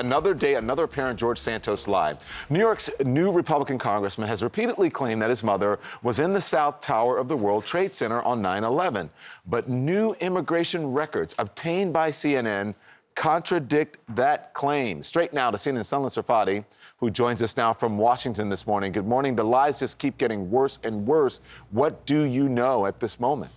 Another day, another apparent George Santos lie. New York's new Republican congressman has repeatedly claimed that his mother was in the South Tower of the World Trade Center on 9/11. But new immigration records obtained by CNN contradict that claim. Straight now to CNN's Sunil Srifati, who joins us now from Washington this morning. Good morning. The lies just keep getting worse and worse. What do you know at this moment?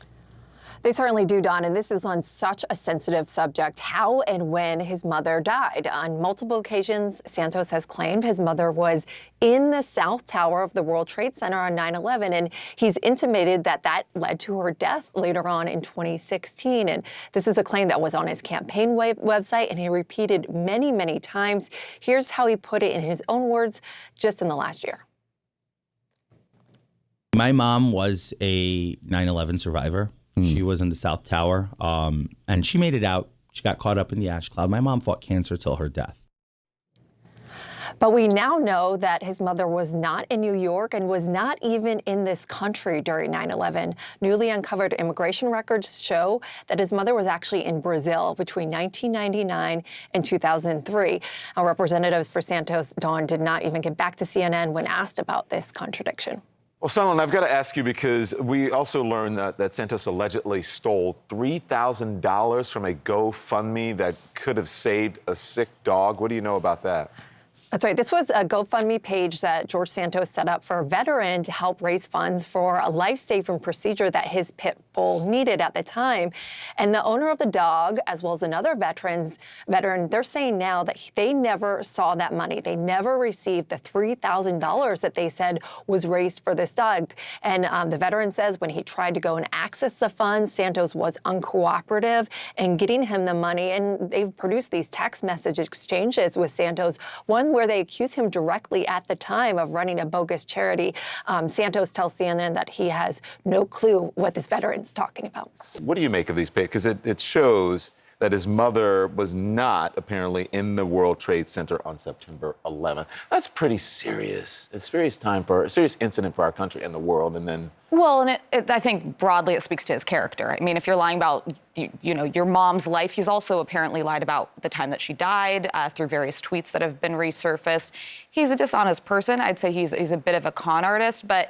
They certainly do, Don, and this is on such a sensitive subject, how and when his mother died. On multiple occasions, Santos has claimed his mother was in the South Tower of the World Trade Center on 9/11, and he's intimated that that led to her death later on in 2016. And this is a claim that was on his campaign website, and he repeated many, many times. Here's how he put it in his own words just in the last year. My mom was a 9/11 survivor. She was in the South Tower, and she made it out. She got caught up in the ash cloud. My mom fought cancer till her death. But we now know that his mother was not in New York and was not even in this country during 9/11. Newly uncovered immigration records show that his mother was actually in Brazil between 1999 and 2003. Our representatives for Santos, Dawn, did not even get back to CNN when asked about this contradiction. Well, Sunil, I've got to ask you because we also learned that Santos allegedly stole $3,000 from a GoFundMe that could have saved a sick dog. What do you know about that? That's right. This was a GoFundMe page that George Santos set up for a veteran to help raise funds for a life-saving procedure that his pit bull needed at the time. And the owner of the dog, as well as another veteran, they're saying now that they never saw that money. They never received the $3,000 that they said was raised for this dog. And the veteran says when he tried to go and access the funds, Santos was uncooperative in getting him the money. And they've produced these text message exchanges with Santos, one where they accuse him directly at the time of running a bogus charity. Santos tells CNN that he has no clue what this veteran's talking about. What do you make of these papers? Because it shows that his mother was not apparently in the World Trade Center on September 11th. That's pretty serious. It's a serious incident for our country and the world. And then. Well, and I think broadly it speaks to his character. I mean, if you're lying about, your mom's life, he's also apparently lied about the time that she died through various tweets that have been resurfaced. He's a dishonest person. I'd say he's a bit of a con artist, but,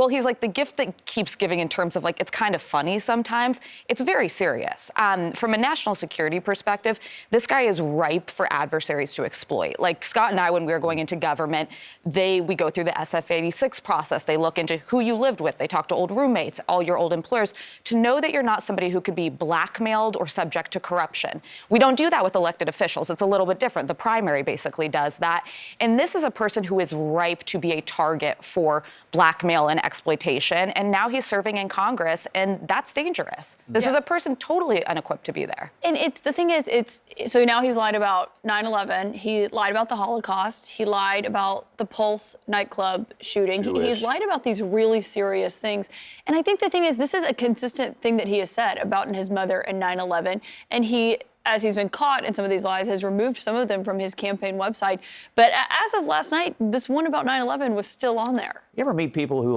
he's like the gift that keeps giving in terms of it's kind of funny sometimes. It's very serious. From a national security perspective, this guy is ripe for adversaries to exploit. Like Scott and I, when we were going into government, we go through the SF-86 process. They look into who you lived with. They talk to old roommates, all your old employers, to know that you're not somebody who could be blackmailed or subject to corruption. We don't do that with elected officials. It's a little bit different. The primary basically does that. And this is a person who is ripe to be a target for blackmail and exploitation. And now he's serving in Congress, and that's dangerous. This is a person totally unequipped to be there. And the thing is, so now he's lied about 9/11. He lied about the Holocaust. He lied about the Pulse nightclub shooting. He's lied about these really serious things. And I think the thing is, this is a consistent thing that he has said about his mother and 9/11. And he, as he's been caught in some of these lies, has removed some of them from his campaign website. But as of last night, this one about 9/11 was still on there. You ever meet people who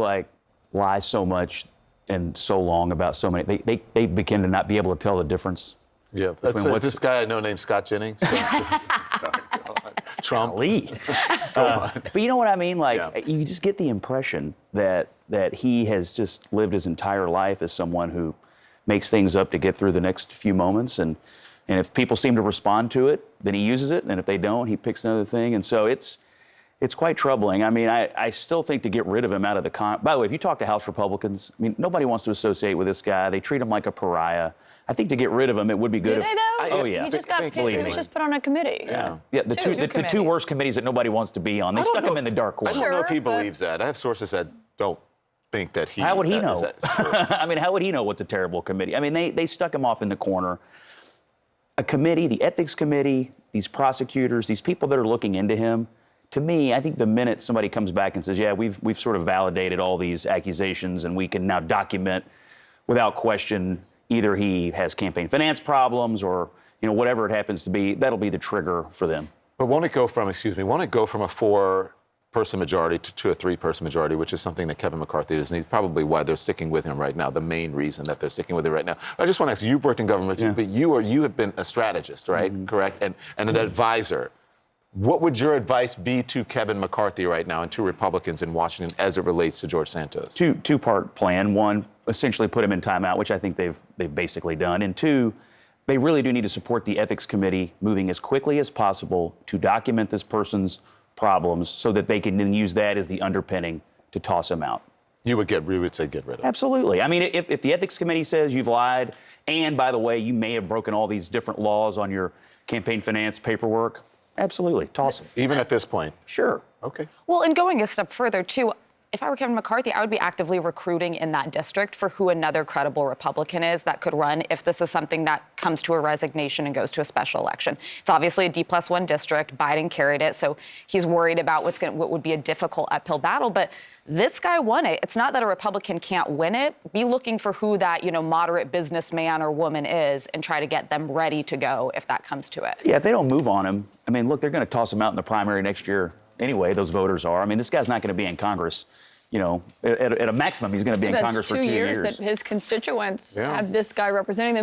lie so much and so long about so many, they begin to not be able to tell the difference? Yeah, that's this guy I know named Scott Jennings. Sorry, Trump. Lee. But you know what I mean? You just get the impression that he has just lived his entire life as someone who makes things up to get through the next few moments. And if people seem to respond to it, then he uses it. And if they don't, he picks another thing. And so it's quite troubling. I mean, I still think to get rid of him out of the by the way, if you talk to House Republicans, I mean, nobody wants to associate with this guy. They treat him like a pariah. I think to get rid of him, it would be good. Do they though? Oh yeah. He just got picked. He was just put on a committee. Yeah. The two worst committees that nobody wants to be on. They stuck him in the dark corner. I don't know if he believes that. I have sources that don't think that he. How would he know? I mean, how would he know what's a terrible committee? I mean, they stuck him off in the corner. A committee, the ethics committee, these prosecutors, these people that are looking into him. To me, I think the minute somebody comes back and says, "Yeah, we've sort of validated all these accusations, and we can now document without question." Either he has campaign finance problems or, whatever it happens to be, that'll be the trigger for them. But won't it go from a person majority to a 3-person majority, which is something that Kevin McCarthy doesn't need. Probably why they're sticking with him right now. The main reason that they're sticking with it right now. I just want to ask you, you've worked in government, but you have been a strategist, right? Correct? And an advisor. What would your advice be to Kevin McCarthy right now and to Republicans in Washington as it relates to George Santos? Two-part plan. One, essentially put him in timeout, which I think they've basically done. And two, they really do need to support the ethics committee moving as quickly as possible to document this person's problems so that they can then use that as the underpinning to toss him out. You would say get rid of him. Absolutely. I mean, if the ethics committee says you've lied, and by the way, you may have broken all these different laws on your campaign finance paperwork, absolutely, toss him. Even at this point? Sure. Okay. Well, and going a step further, too, if I were Kevin McCarthy, I would be actively recruiting in that district for who another credible Republican is that could run if this is something that comes to a resignation and goes to a special election. It's obviously a D+1 district. Biden carried it, so he's worried about what would be a difficult uphill battle. But this guy won it. It's not that a Republican can't win it. Be looking for who that, moderate businessman or woman is and try to get them ready to go if that comes to it. Yeah, if they don't move on him, I mean, look, they're going to toss him out in the primary next year anyway, those voters are. I mean, this guy's not going to be in Congress, at a maximum, he's going to be in Congress for 2 years. That's 2 years that his constituents Yeah. have this guy representing them.